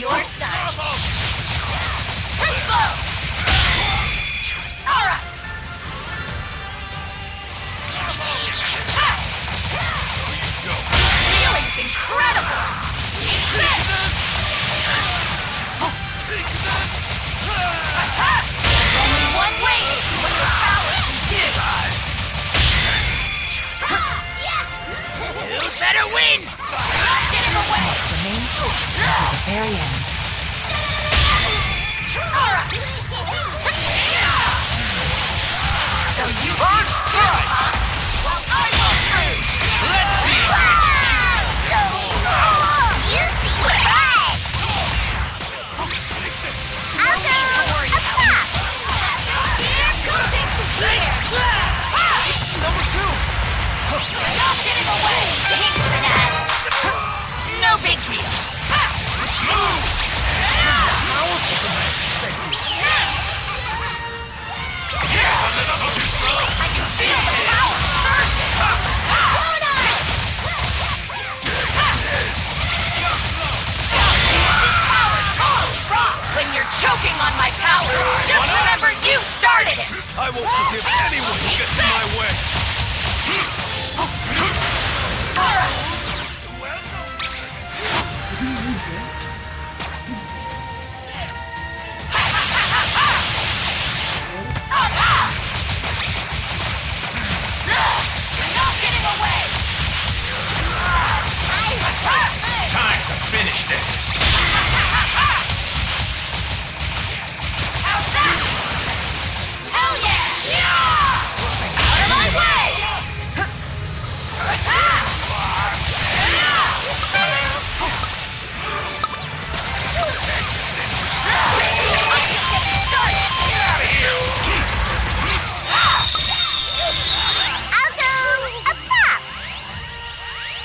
your side. Too slow! Alright! Feeling's incredible! There's only one way to see what your power can do! You better win! Not getting away! Must remain focused until the very end. Alright! So you first strike! Well, I will prove! Let's see! Wow! So cool! You see right! I'll go up top! Jinx is here! Number 2! Not getting away! Thanks for that! No big deal! Powerful than I expected. I can feel the power surging! Hold on! This power totally rocks! When you're choking on my power, just remember you started it! I won't forgive anyone who gets in my way. You're not getting away! Time to finish this. How's that? Hell yeah! Out of my way! I'm just getting started! Get out of here! I'll go up top!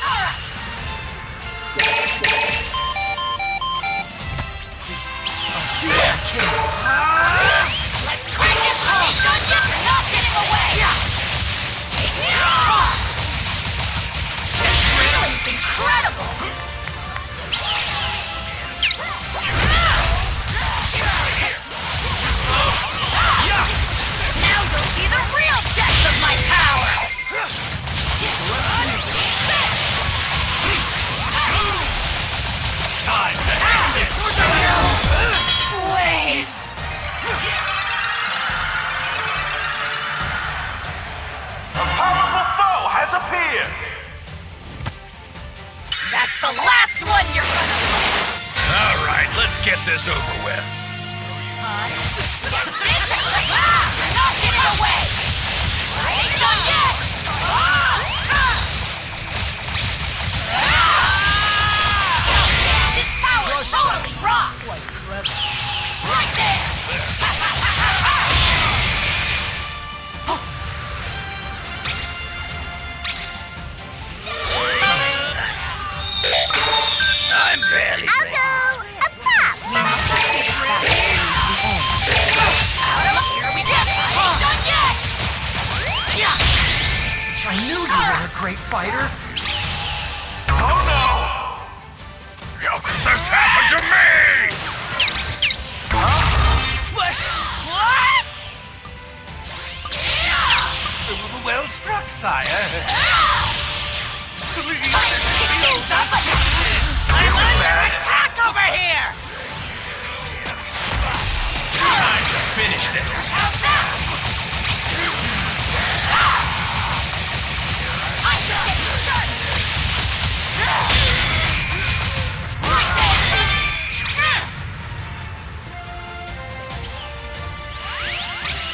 Alright! Let's crank this home! You're not getting away! Take me off! This feeling's incredible! Now you'll see the real depth of my power! Time to end it. Wait! A powerful foe has appeared. That's the last one you're gonna win! All right, let's get this over with. You're not getting away! I ain't done yet! This power totally rocks! Right there! I'm barely I'll go up top! We must see this battle through to the end. Here we go! I ain't done yet! I knew you were a great fighter. Oh no! How could this happen to me? What? Well struck, sire. Please. I'm under attack over here! Time to finish this. How's that? I'm just getting started! Right there!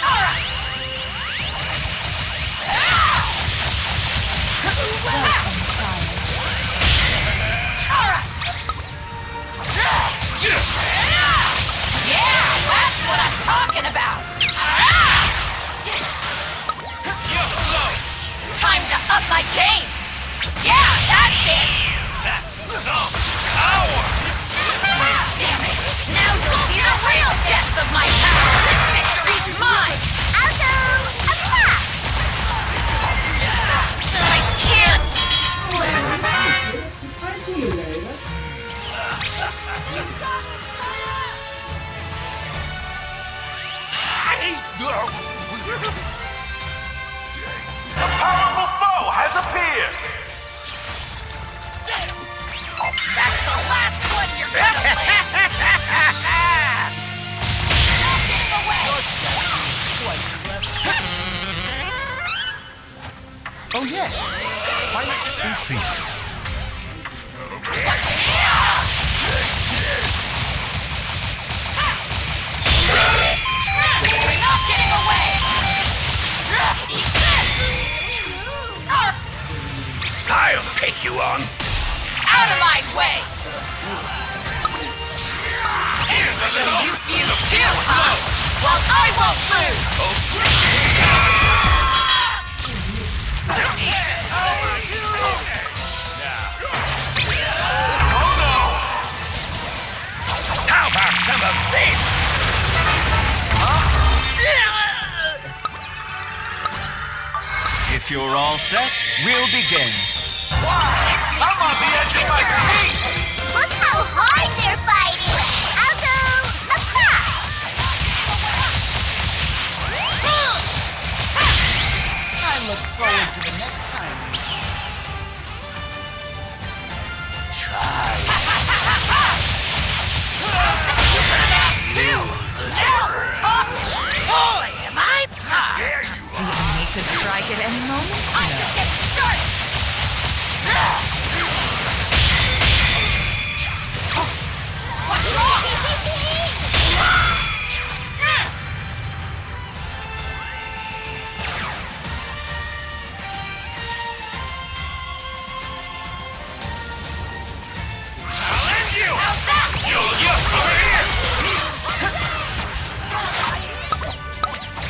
Alright! Welcome, sire. Alright! Yeah, that's what I'm talking about! Time to up my game! Yeah, that's it! That's some power. Damn it! Now you'll see the real depth of my power! This victory's mine! I'll go up top! I can't lose! A powerful foe has appeared! That's the last one you're gonna live! Not getting away! Oh yes, quite intriguing. You're not getting away! Eat this! I'll take you on! Out of my way! So you fuse too, huh? Well, I won't lose! How about some of this? If you're all set, we'll begin. I'm on the edge of my seat! Look how hard they're fighting! I'll go up top! I look forward to the next time. Two! Now we're talking! Boy, am I pumped! The enemy could strike at any moment, you I'm know. just getting started! What's wrong? I'll end you! How's that? You're over here!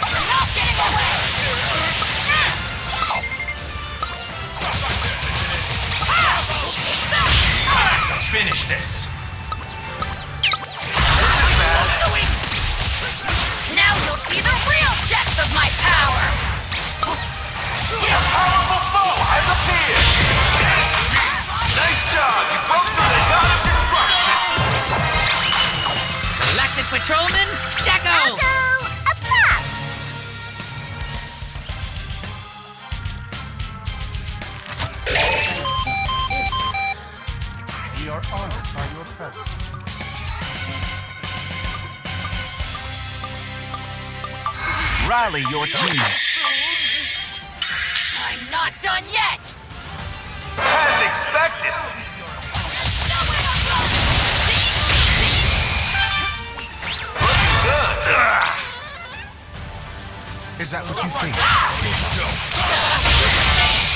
You're not getting away! Time to finish this! Now you'll see the real depth of my power! A powerful foe has appeared! Nice job! You broke through the god of destruction! Galactic Patrolman, Jacko! Up top! We are honored by your presence. Rally your teammates. I'm not done yet! As expected! Looking good! Is that what you think?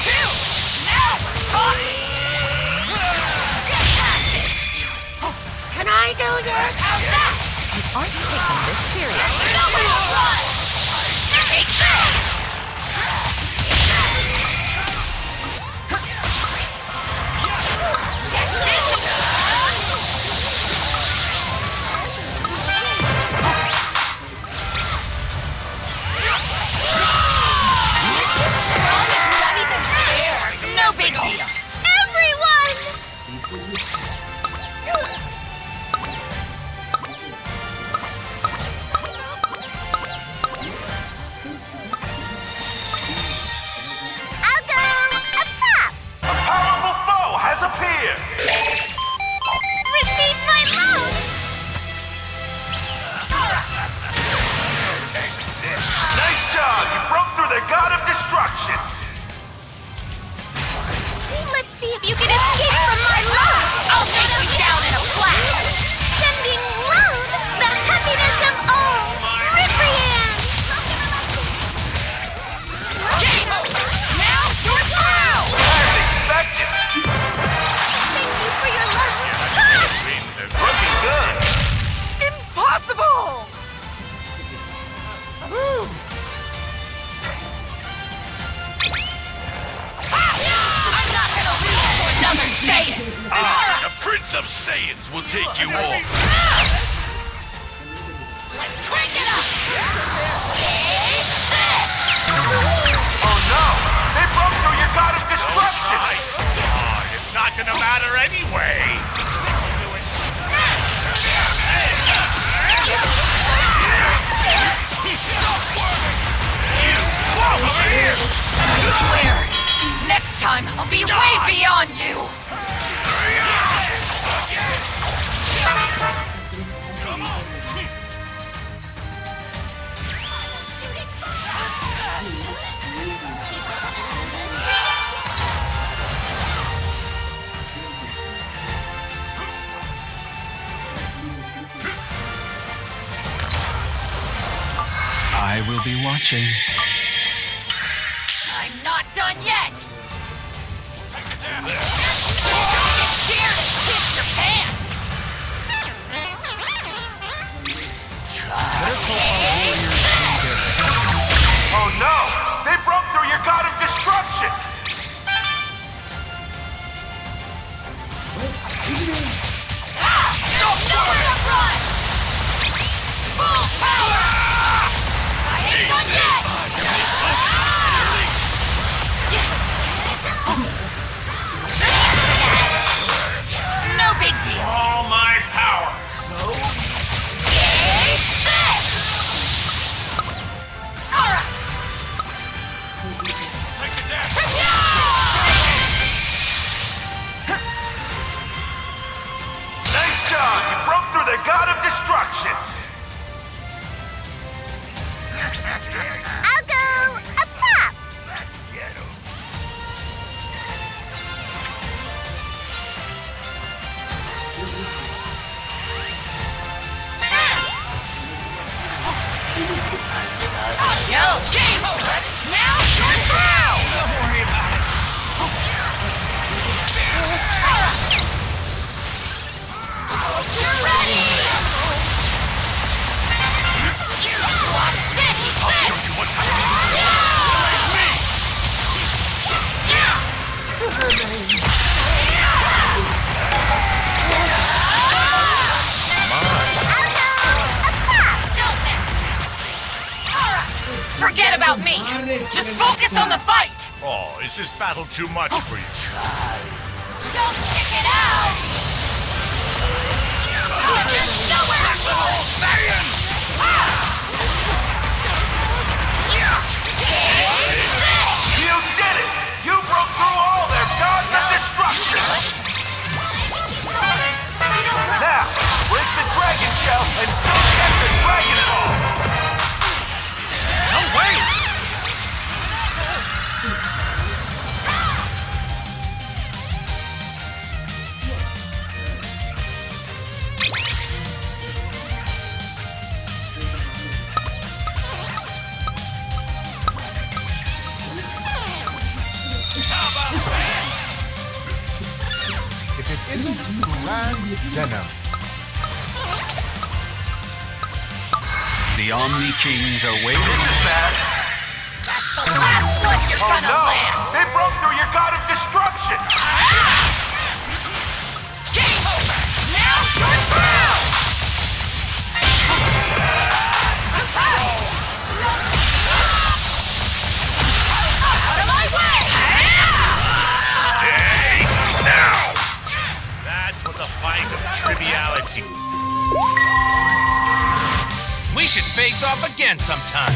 Two! Now we're talking! Get past it! Can I go yet? How's that? You aren't taking this seriously. Nowhere to run! Take that! Check this Not even fair! No big deal! Everyone! I'll go up top! A powerful foe has appeared! Receive my load! Nice job! You broke through the god of destruction! Let's see if you can escape from my load! I'll take you down in a flash! Sending load! The happiness of all! Riprian! Game over! Now you're through! As expected! Thank you for your love! Ha! Looking good! Impossible! I'm not gonna lose to another Saiyan! The Prince of Saiyans will take you off! Let's crank it up! Take this! Oh no! They broke through your god of destruction! It's not gonna matter anyway! time, I'll be way beyond you! I will be watching. I'm not done yet! Just don't get scared and piss your pants! Let's hope our warriors bring their help. Oh no! They broke through your god of destruction! Nowhere to run! Full power! I ain't done yet! No big deal. All my power! Take this! Alright! Nice job! You broke through the god of destruction! I'll go up top! Yo, game over! Now you're through! Don't worry about it. You're ready! Watch this! I'll show you what happens! Don't mention it. Alright, forget about me. Just focus on the fight. Oh, is this battle too much for you? Don't check it out. There's nowhere to go. You did it! You broke through all their gods of destruction! Now, break the dragon shell and go get the dragon balls! No way! If it isn't Grand Zeno. The Omni Kings are waiting. This is bad. That's the last one you're Oh gonna no! land. They broke through your god of destruction! Game over. Now you're through. Out of my way. Now! That was a fight of triviality. We should face off again sometime.